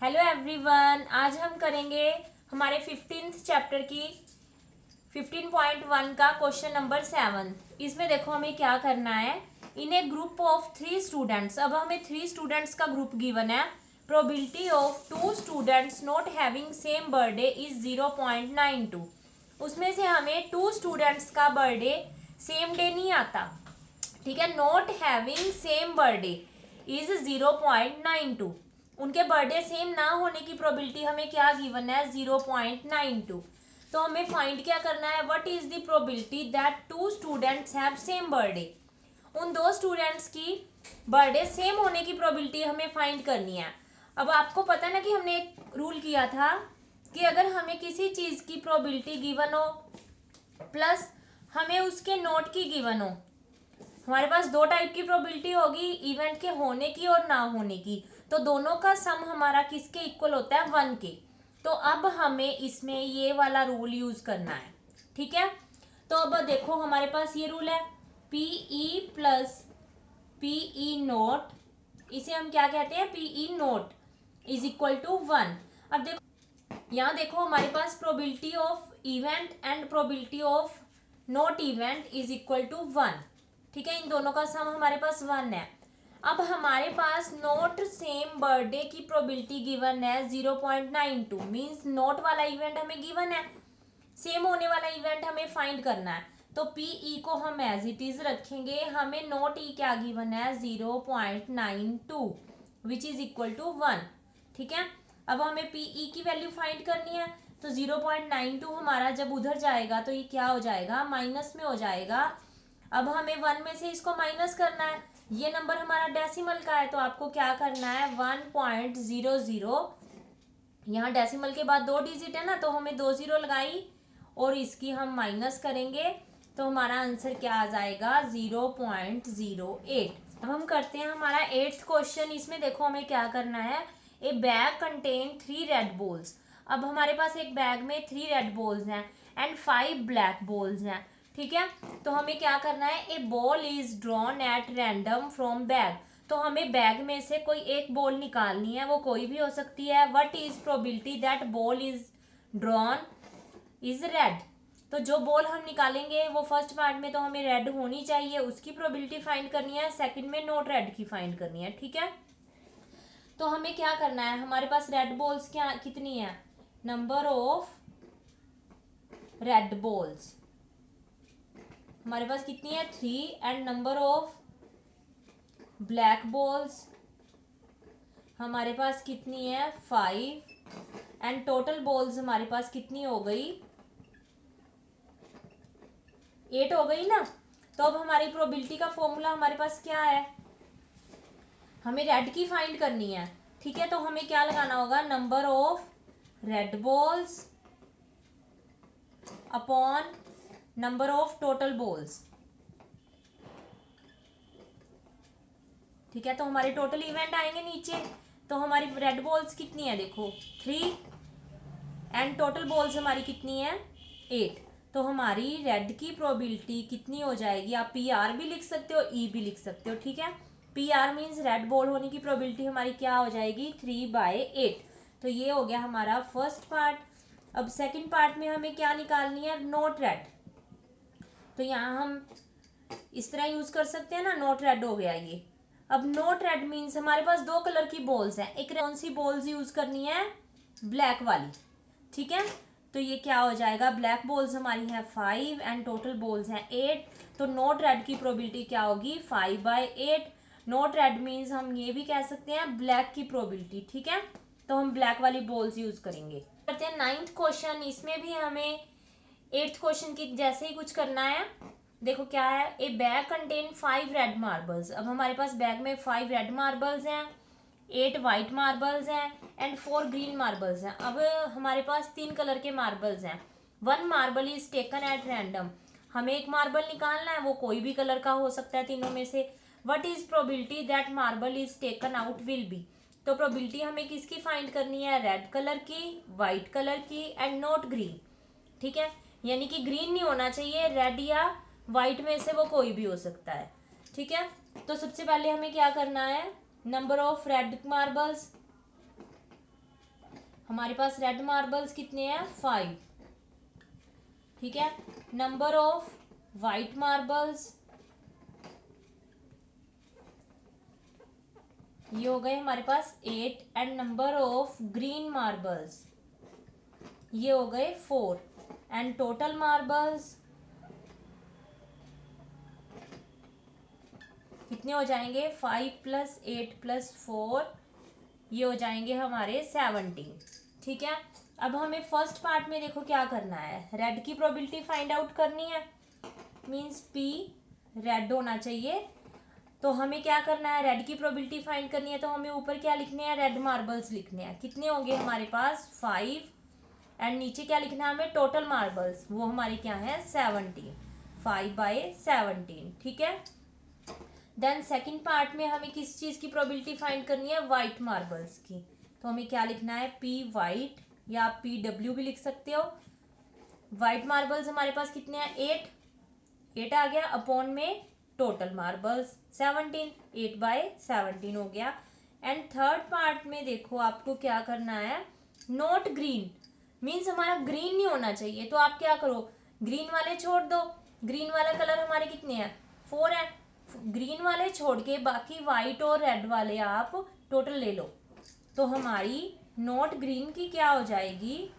Hello everyone, आज हम करेंगे हमारे 15th चैप्टर की 15.1 का क्वेश्चन नंबर 7। इसमें देखो हमें क्या करना है। इन ए ग्रुप ऑफ 3 स्टूडेंट्स, अब हमें 3 स्टूडेंट्स का ग्रुप गिवन है। Probability of 2 students not having same birthday is 0.92। उसमें से हमें 2 स्टूडेंट्स का बर्थडे सेम डे नहीं आता, ठीक है। Not having same birthday is 0.92। उनके बर्थडे सेम ना होने की प्रोबेबिलिटी हमें क्या गिवन है, 0.92। तो हमें फाइंड क्या करना है, what is the probability that 2 students have same birthday. उन 2 स्टूडेंट्स की बर्थडे सेम होने की प्रोबेबिलिटी हमें फाइंड करनी है। अब आपको पता है ना कि हमने एक रूल किया था कि अगर हमें किसी चीज की प्रोबेबिलिटी गिवन हो प्लस हमें उसके नोट की गिवन हो, हमारे पास 2 टाइप की प्रोबेबिलिटी होगी, इवेंट के होने की और ना होने की। तो दोनों का सम हमारा किसके इक्वल होता है, 1 के। तो अब हमें इसमें ये वाला रूल यूज करना है, ठीक है। तो अब देखो हमारे पास ये रूल है, पीई प्लस पीई नोट, इसे हम क्या कहते हैं, PE not is equal to 1। अब देखो यहाँ देखो हमारे पास probability of event and probability of not event is equal to 1, ठीक है। इन दोनों का सम हमारे पास 1 है। अब हमारे पास नोट सेम बर्थडे की प्रोबेबिलिटी गिवन है 0.92, मींस नोट वाला इवेंट हमें गिवन है, सेम होने वाला इवेंट हमें फाइंड करना है। तो पीई को हम एज इट इज रखेंगे, हमें नोट ई क्या गिवन है, 0.92 विच इज इक्वल टू 1, ठीक है। अब हमें पीई की वैल्यू फाइंड करनी है, तो 0.92 हमारा जब उधर जाएगा तो ये क्या हो जाएगा, माइनस में हो जाएगा। अब हमें 1 में से इसको माइनस करना है, ये नंबर हमारा डेसिमल का है, तो आपको क्या करना है, 1.00, यहाँ डेसिमल के बाद 2 डिजिट है ना, तो हमें 2 जीरो लगाई और इसकी हम माइनस करेंगे तो हमारा आंसर क्या आ जाएगा, 0.08। अब हम करते हैं हमारा 8th क्वेश्चन। इसमें देखो हमें क्या करना है, a bag contain 3 red balls. अब हमारे पास एक बैग में 3 रेड बॉल्स हैं एंड 5 ब्लैक बॉल्स हैं, ठीक है। तो हमें क्या करना है, a ball is drawn at random from bag. तो हमें बैग में से कोई एक बॉल निकालनी है, वो कोई भी हो सकती है। What is probability that ball is drawn is red. तो जो बॉल हम निकालेंगे वो फर्स्ट पार्ट में तो हमें रेड होनी चाहिए, उसकी प्रोबेबिलिटी फाइंड करनी है। सेकंड में नॉट रेड की फाइंड करनी है, ठीक है। तो हमें क्या करना है, हमारे पास रेड बॉल्स क्या कितनी है, नंबर ऑफ रेड बॉल्स हमारे पास कितनी है, 3, and number of black balls हमारे पास कितनी है, 5, एंड टोटल बॉल्स हमारे पास कितनी हो गई, 8 हो गई ना। तो अब हमारी प्रोबेबिलिटी का फॉर्मूला हमारे पास क्या है, हमें रेड की फाइंड करनी है, ठीक है। तो हमें क्या लगाना होगा, number of red balls upon number of total balls, ठीक है। तो हमारे टोटल इवेंट आएंगे नीचे, तो हमारी रेड बॉल्स कितनी है, देखो 3, एंड टोटल बॉल्स हमारी कितनी है, 8। तो हमारी रेड की प्रोबेबिलिटी कितनी हो जाएगी, आप पी आर भी लिख सकते हो, ई भी लिख सकते हो, ठीक है। P R means red ball होने की प्रोबेबिलिटी हमारी क्या हो जाएगी, 3/8। तो ये हो गया हमारा फर्स्ट पार्ट। अब सेकंड पार्ट में हमें क्या निकालनी है, नॉट रेड। तो यहाँ हम इस तरह यूज कर सकते हैं ना, नॉट रेड हो गया ये। अब नॉट रेड मीन्स हमारे पास 2 कलर की बॉल्स हैं, एक कौन सी बॉल्स यूज करनी है, ब्लैक वाली, ठीक है। तो ये क्या हो जाएगा, ब्लैक बॉल्स हमारी है 5 एंड टोटल बॉल्स हैं 8। तो नॉट रेड की प्रोबेबिलिटी क्या होगी, 5/8। नॉट रेड मीन्स हम ये भी कह सकते हैं ब्लैक की प्रोबेबिलिटी, ठीक है। तो हम ब्लैक वाली बॉल्स यूज करेंगे। करते हैं 9th क्वेश्चन। इसमें भी हमें 8th क्वेश्चन की जैसे ही कुछ करना है। देखो क्या है, a bag contain 5 red marbles. अब हमारे पास बैग में 5 रेड मार्बल्स हैं, 8 वाइट मार्बल्स हैं एंड 4 ग्रीन मार्बल्स हैं। अब हमारे पास 3 कलर के मार्बल्स हैं। 1 marble is taken at random, हमें एक मार्बल निकालना है, वो कोई भी कलर का हो सकता है तीनों में से। What is probability that marble is taken out will be. तो प्रोबेबिलिटी हमें किसकी फाइंड करनी है, रेड कलर की, वाइट कलर की एंड नॉट ग्रीन, ठीक है। यानी कि ग्रीन नहीं होना चाहिए, रेड या वाइट में से वो कोई भी हो सकता है, ठीक है। तो सबसे पहले हमें क्या करना है, नंबर ऑफ रेड मार्बल्स हमारे पास रेड मार्बल्स कितने हैं 5, ठीक है। नंबर ऑफ वाइट मार्बल्स ये हो गए हमारे पास 8 and number of green marbles ये हो गए 4 एंड टोटल मार्बल्स कितने हो जाएंगे 5 + 8 + 4 ये हो जाएंगे हमारे 17, ठीक है। अब हमें फर्स्ट पार्ट में देखो क्या करना है, रेड की प्रोबेबिलिटी फाइंड आउट करनी है, मींस पी रेड होना चाहिए। तो हमें क्या करना है, रेड की प्रोबेबिलिटी फाइंड करनी है, तो हमें ऊपर क्या लिखने हैं, रेड मार्बल्स लिखने हैं। कितने होंगे हमारे पास 5 एंड नीचे क्या लिखना है हमें, टोटल मार्बल्स, वो हमारी क्या है 17, 5/17, ठीक है। देन सेकंड पार्ट में हमें किस चीज़ की प्रोबेबिलिटी फाइंड करनी है, वाइट मार्बल्स की। तो हमें क्या लिखना है, पी वाइट या PW भी लिख सकते हो। वाइट मार्बल्स हमारे पास कितने हैं 8 आ गया, अपॉन में टोटल मार्बल्स 17, 8/17 हो गया। एंड थर्ड पार्ट में देखो आपको क्या करना है, नॉट ग्रीन, मीन्स हमारा ग्रीन नहीं होना चाहिए। तो आप क्या करो, ग्रीन वाले छोड़ दो, ग्रीन वाला कलर हमारे कितने हैं 4 है, ग्रीन वाले छोड़ के बाकी वाइट और रेड वाले आप टोटल ले लो। तो हमारी नॉट ग्रीन की क्या हो जाएगी,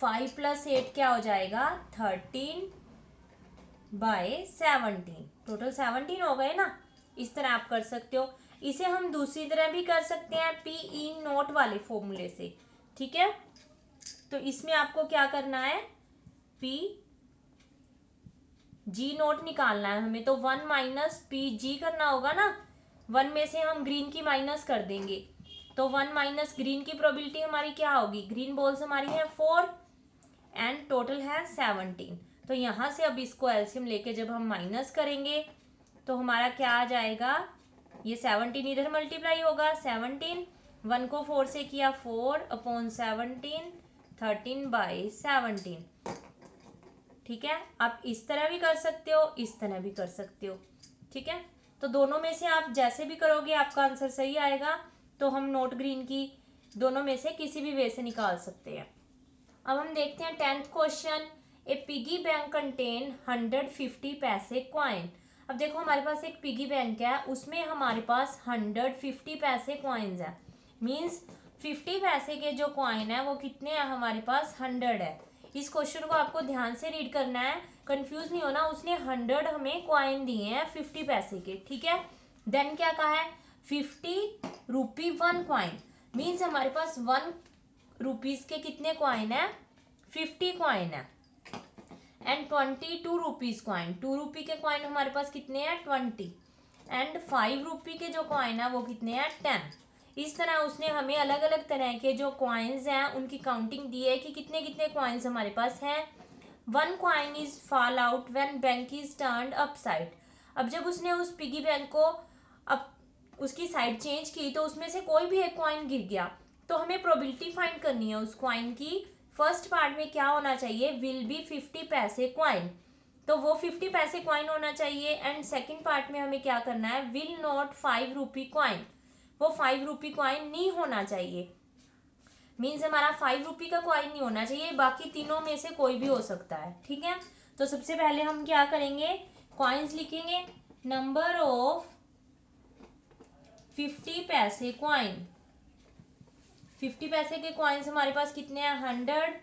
5 + 8 क्या हो जाएगा 13/17, टोटल 17 हो गए ना। इस तरह आप कर सकते हो। इसे हम दूसरी तरह भी कर सकते हैं PE नोट वाले फॉर्मूले से, ठीक है। तो इसमें आपको क्या करना है, PG नोट निकालना है हमें, तो 1 - PG करना होगा ना। 1 में से हम ग्रीन की माइनस कर देंगे, तो 1 - ग्रीन की प्रोबेबिलिटी हमारी क्या होगी, ग्रीन बॉल्स हमारी है 4 एंड टोटल है 17। तो यहाँ से अब इसको एलसीएम लेके जब हम माइनस करेंगे तो हमारा क्या आ जाएगा, ये 17 इधर मल्टीप्लाई होगा, 17 1 को 4 से किया 4/17, 13/17, ठीक है। आप इस तरह भी कर सकते हो, इस तरह भी कर सकते हो, ठीक है। तो दोनों में से आप जैसे भी करोगे आपका आंसर सही आएगा। तो हम नोट ग्रीन की दोनों में से किसी भी वे से निकाल सकते हैं। अब हम देखते हैं 10th क्वेश्चन, ए पिगी बैंक कंटेन 150 पैसे कॉइन। अब देखो हमारे पास एक पिगी बैंक है, उसमें हमारे पास 150 पैसे कॉइन्स है, मीन्स 50 पैसे के जो कॉइन है वो कितने हैं हमारे पास 100 है। इस क्वेश्चन को आपको ध्यान से रीड करना है, कंफ्यूज नहीं होना। उसने 100 हमें कॉइन दिए हैं 50 पैसे के, ठीक है। देन क्या कहा है, 50 रुपी 1 कॉइन, मीन्स हमारे पास 1 रुपीज के कितने कॉइन है 50 कॉइन है। एंड 22 रुपीज कॉइन, 2 रुपी के कॉइन हमारे पास कितने हैं 20 एंड 5 रुपी के जो कॉइन है वो कितने हैं 10। इस तरह उसने हमें अलग अलग तरह के जो कॉइन्स हैं उनकी काउंटिंग दी है कि कितने कितने कॉइन्स हमारे पास हैं। 1 coin is fall out when bank is turned upside. अब जब उसने उस पिगी बैंक को अब उसकी साइड चेंज की तो उसमें से कोई भी एक कॉइन गिर गया, तो हमें प्रोबेबिलिटी फाइंड करनी है उस कॉइन की। फर्स्ट पार्ट में क्या होना चाहिए, विल बी 50 पैसे कॉइन, तो वो 50 पैसे कॉइन होना चाहिए। एंड सेकंड पार्ट में हमें क्या करना है, विल नॉट 5 रुपी कॉइन, वो 5 रुपी कॉइन नहीं होना चाहिए, मीन्स हमारा 5 रुपी का कॉइन नहीं होना चाहिए, बाकी तीनों में से कोई भी हो सकता है, ठीक है। तो सबसे पहले हम क्या करेंगे, कॉइन्स लिखेंगे, नंबर ऑफ 50 पैसे कॉइन, 50 पैसे के कॉइन्स हमारे पास कितने हैं 100।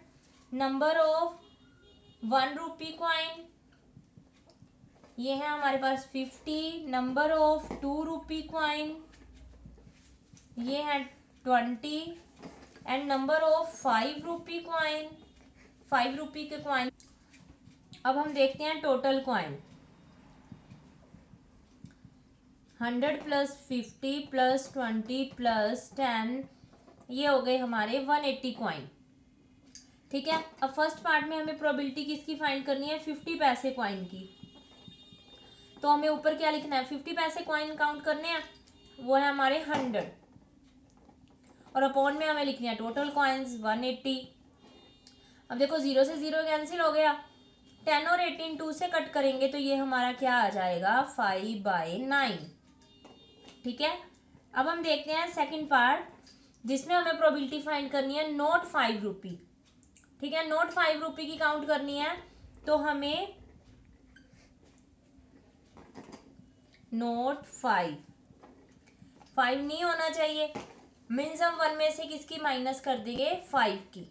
नंबर ऑफ 1 रुपी कॉइन ये है हमारे पास 50। नंबर ऑफ 2 रुपी कॉइन ये है 20 and number of 5 rupee coin, 5 रुपी के कॉइन। अब हम देखते हैं टोटल कॉइन, 100 + 50 + 20 + 10 ये हो गए हमारे 180 कॉइन, ठीक है। अब फर्स्ट पार्ट में हमें प्रोबेबिलिटी किसकी फाइंड करनी है 50 पैसे कॉइन की। तो हमें ऊपर क्या लिखना है, 50 पैसे कॉइन काउंट करने हैं, वो है हमारे 100 और अपॉन में हमें लिखनी है टोटल कॉइन्स 180। अब देखो 0 से 0 कैंसिल हो गया, 10 और 18 2 से कट करेंगे तो ये हमारा क्या आ जाएगा 5/9, ठीक है। अब हम देखते हैं सेकंड पार्ट, जिसमें हमें प्रोबेबिलिटी फाइंड करनी है नोट 5 रुपी। ठीक है, नोट 5 रुपी की काउंट करनी है, तो हमें नोट 5 नहीं होना चाहिए, मीन्स हम 1 में से किसकी माइनस कर देंगे, 5 की।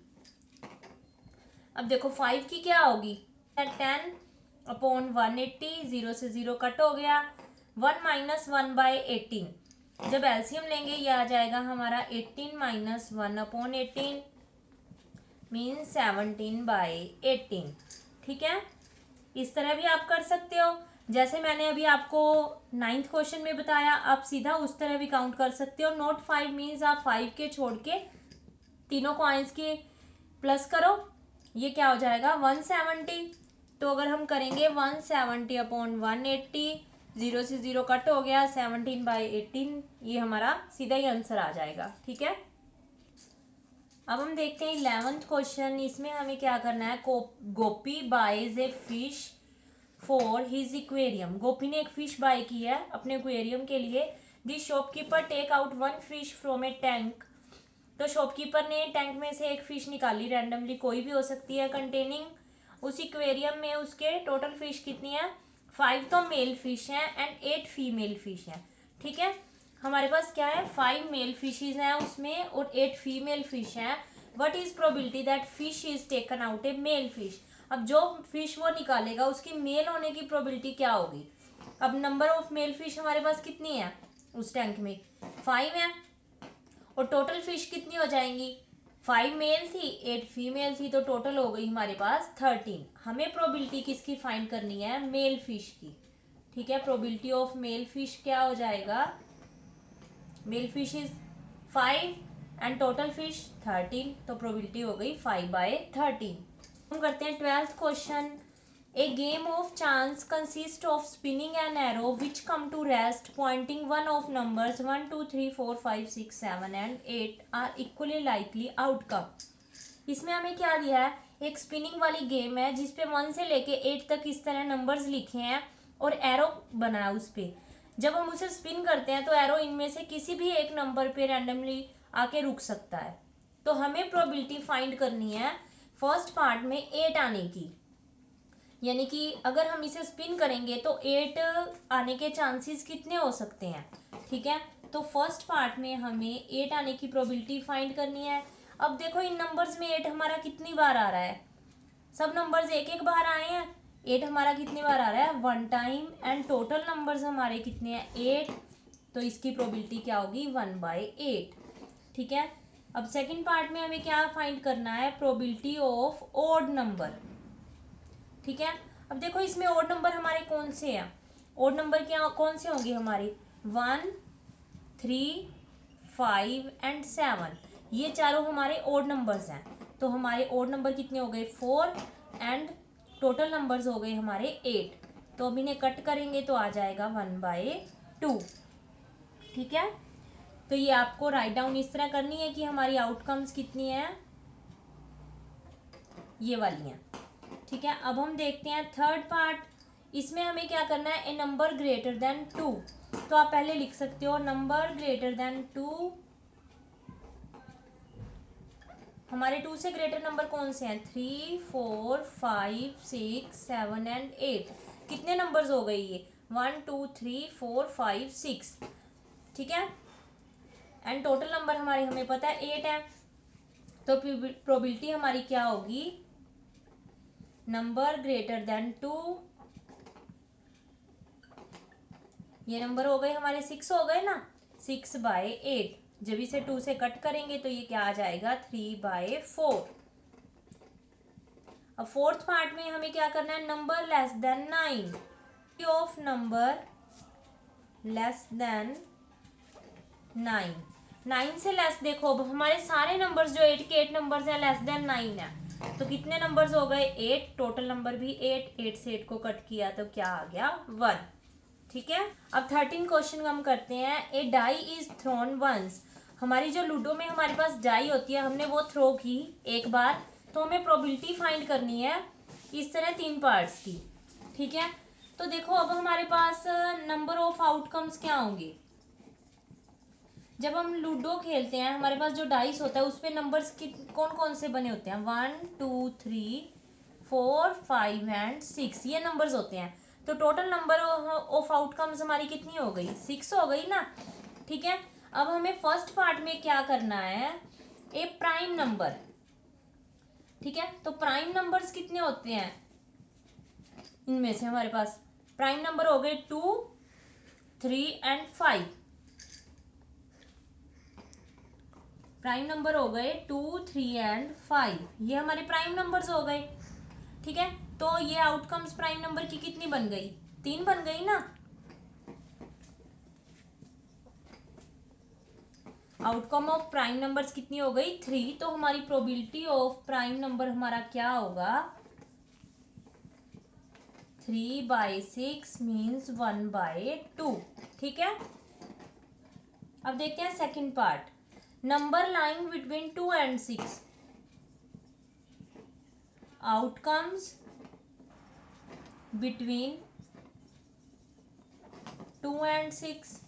अब देखो 5 की क्या होगी, 10/180, 0 से 0 कट हो गया, 1 - 1/18। जब एलसीएम लेंगे ये आ जाएगा हमारा 18 - 1/18 मीन्स 17/18। ठीक है, इस तरह भी आप कर सकते हो, जैसे मैंने अभी आपको 9th क्वेश्चन में बताया, आप सीधा उस तरह भी काउंट कर सकते हो। नोट 5 मीन्स आप 5 के छोड़ के तीनों कॉइन्स के प्लस करो, ये क्या हो जाएगा 170। तो अगर हम करेंगे 170/180, 0 से 0 कट हो गया, 17/18, ये हमारा सीधा ही आंसर आ जाएगा। ठीक है, अब हम देखते हैं 11th क्वेश्चन। इसमें हमें क्या करना है, Gopi buys a fish for his aquarium. Gopi ने एक फिश बाय की है अपने एक्वेरियम के लिए। The shopkeeper take out 1 fish from a tank. तो शॉपकीपर ने टैंक में से एक फिश निकाली, रैंडमली कोई भी हो सकती है, कंटेनिंग उस एक्वेरियम में उसके टोटल फिश कितनी है, 5 तो मेल फिश हैं एंड 8 फीमेल फिश हैं। ठीक है, हमारे पास क्या है, 5 मेल फिशेज हैं उसमें और 8 फीमेल फिश हैं। What is probability that fish is taken out a male fish. अब जो फिश वो निकालेगा उसकी मेल होने की प्रोबेबिलिटी क्या होगी। अब नंबर ऑफ मेल फिश हमारे पास कितनी है उस टैंक में, 5 है, और टोटल फिश कितनी हो जाएंगी, 5 मेल थी 8 फीमेल थी, तो टोटल हो गई हमारे पास 13। हमें प्रोबेबिलिटी किसकी फाइंड करनी है, मेल फिश की। ठीक है, प्रोबेबिलिटी ऑफ मेल फिश क्या हो जाएगा, male fish is 5 and total fish 13, तो प्रोबेबिलिटी हो गई 5/13। हम करते हैं 12th question. A game of chance consist of spinning an arrow which come to rest pointing one of numbers 1 2 3 4 5 6 7 and 8 are equally likely outcome. इसमें हमें क्या दिया है, एक स्पिनिंग वाली गेम है जिसपे 1 से लेके 8 तक इस तरह नंबर्स लिखे हैं और एरो बना है उस पर। जब हम उसे स्पिन करते हैं तो एरो इनमें से किसी भी एक नंबर पे रैंडमली आके रुक सकता है। तो हमें प्रोबेबिलिटी फाइंड करनी है फर्स्ट पार्ट में 8 आने की, यानी कि अगर हम इसे स्पिन करेंगे तो 8 आने के चांसेस कितने हो सकते हैं। ठीक है, तो फर्स्ट पार्ट में हमें 8 आने की प्रोबेबिलिटी फाइंड करनी है। अब देखो इन नंबर्स में 8 हमारा कितनी बार आ रहा है, सब नंबर्स एक एक बार आए हैं, 8 हमारा कितनी बार आ रहा है, 1 टाइम, एंड टोटल नंबर्स हमारे कितने हैं 8, तो इसकी प्रोबेबिलिटी क्या होगी 1/8। ठीक है, अब सेकंड पार्ट में हमें क्या फाइंड करना है, प्रोबेबिलिटी ऑफ ओड नंबर। ठीक है, अब देखो इसमें ओड नंबर हमारे कौन से हैं, ओड नंबर क्या कौन से होंगे हमारे, 1 3 5 एंड 7, ये चारों हमारे ओड नंबर्स हैं। तो हमारे ओड नंबर कितने हो गए 4 एंड टोटल नंबर्स हो गए हमारे 8। तो अब इन्हें कट करेंगे तो आ जाएगा 1/2। ठीक है, तो ये आपको राइट डाउन इस तरह करनी है कि हमारी आउटकम्स कितनी है, ये वाली हैं। ठीक है, अब हम देखते हैं थर्ड पार्ट। इसमें हमें क्या करना है, ए नंबर ग्रेटर देन 2। तो आप पहले लिख सकते हो नंबर ग्रेटर देन 2। हमारे 2 से ग्रेटर नंबर कौन से हैं, 3 4 5 6 7 एंड 8। कितने नंबर्स हो गए ये, 1 2 3 4 5 6। ठीक है, एंड टोटल नंबर हमारे हमें पता है 8 है। तो प्रोबेबिलिटी हमारी क्या होगी, नंबर ग्रेटर देन 2, ये नंबर हो गए हमारे 6 हो गए ना, 6/8। जब इसे 2 से कट करेंगे तो ये क्या आ जाएगा 3/4। अब फोर्थ पार्ट में हमें क्या करना है, number less than 9 of number less than 9 से लेस। देखो अब हमारे सारे नंबर्स जो 8 के 8 नंबर्स हैं लेस देन 9 है, तो कितने नंबर्स हो गए 8, टोटल नंबर भी 8 से 8 को कट किया तो क्या आ गया 1। ठीक है, अब 13 क्वेश्चन हम करते हैं। ए डाई इज थ्रोन वंस। हमारी जो लूडो में हमारे पास डाई होती है, हमने वो थ्रो की एक बार, तो हमें प्रोबेबिलिटी फाइंड करनी है इस तरह 3 पार्ट्स की। ठीक है, तो देखो अब हमारे पास नंबर ऑफ आउटकम्स क्या होंगे, जब हम लूडो खेलते हैं हमारे पास जो डाइस होता है उस पे नंबर्स कौन कौन से बने होते हैं, 1 2 3 4 5 एंड 6, ये नंबर्स होते हैं। तो टोटल नंबर ऑफ आउटकम्स हमारी कितनी हो गई, 6 हो गई ना। ठीक है, अब हमें फर्स्ट पार्ट में क्या करना है, ए प्राइम नंबर। ठीक है, तो प्राइम नंबर्स कितने होते हैं, इनमें से हमारे पास प्राइम नंबर हो गए 2 3 एंड 5। प्राइम नंबर हो गए 2 3 एंड 5, ये हमारे प्राइम नंबर्स हो गए। ठीक है, तो ये आउटकम्स प्राइम नंबर की कितनी बन गई, 3 बन गई ना। आउटकम ऑफ प्राइम नंबर्स कितनी हो गई, 3। तो हमारी प्रोबेबिलिटी ऑफ प्राइम नंबर हमारा क्या होगा, 3/6 मीन्स 1/2। ठीक है, अब देखते हैं second part, number lying between 2 and 6, outcomes between 2 and 6,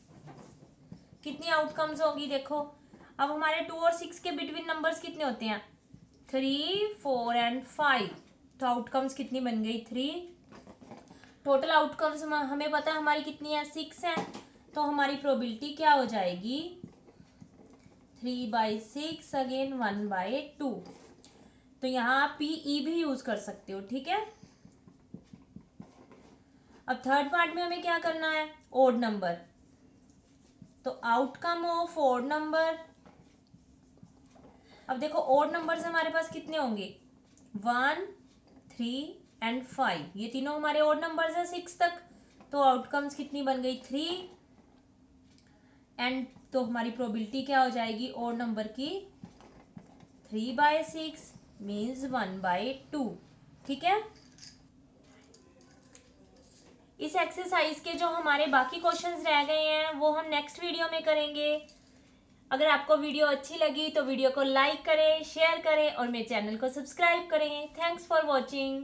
कितनी आउटकम्स होगी देखो। अब हमारे 2 और 6 के बिटवीन नंबर्स कितने होते हैं, 3 4 एंड 5। तो आउटकम्स कितनी बन गई, 3। टोटल आउटकम्स हमें पता है हमारी कितनी है, 6 है। तो हमारी प्रोबेबिलिटी क्या हो जाएगी, 3/6 अगेन 1/2। तो यहाँ आप PE भी यूज कर सकते हो। ठीक है, अब थर्ड पार्ट में हमें क्या करना है, ओड नंबर। तो आउटकम ऑफ ओड नंबर, अब देखो ओड नंबर्स हमारे पास कितने होंगे, 1 3 एंड 5, ये तीनों हमारे ओड नंबर्स हैं 6 तक। तो आउटकम्स कितनी बन गई, 3 एंड, तो हमारी प्रोबेबिलिटी क्या हो जाएगी ओड नंबर की, 3/6 मीन्स 1/2। ठीक है, इस एक्सरसाइज के जो हमारे बाकी क्वेश्चंस रह गए हैं वो हम नेक्स्ट वीडियो में करेंगे। अगर आपको वीडियो अच्छी लगी तो वीडियो को लाइक करें, शेयर करें और मेरे चैनल को सब्सक्राइब करें। Thanks for watching.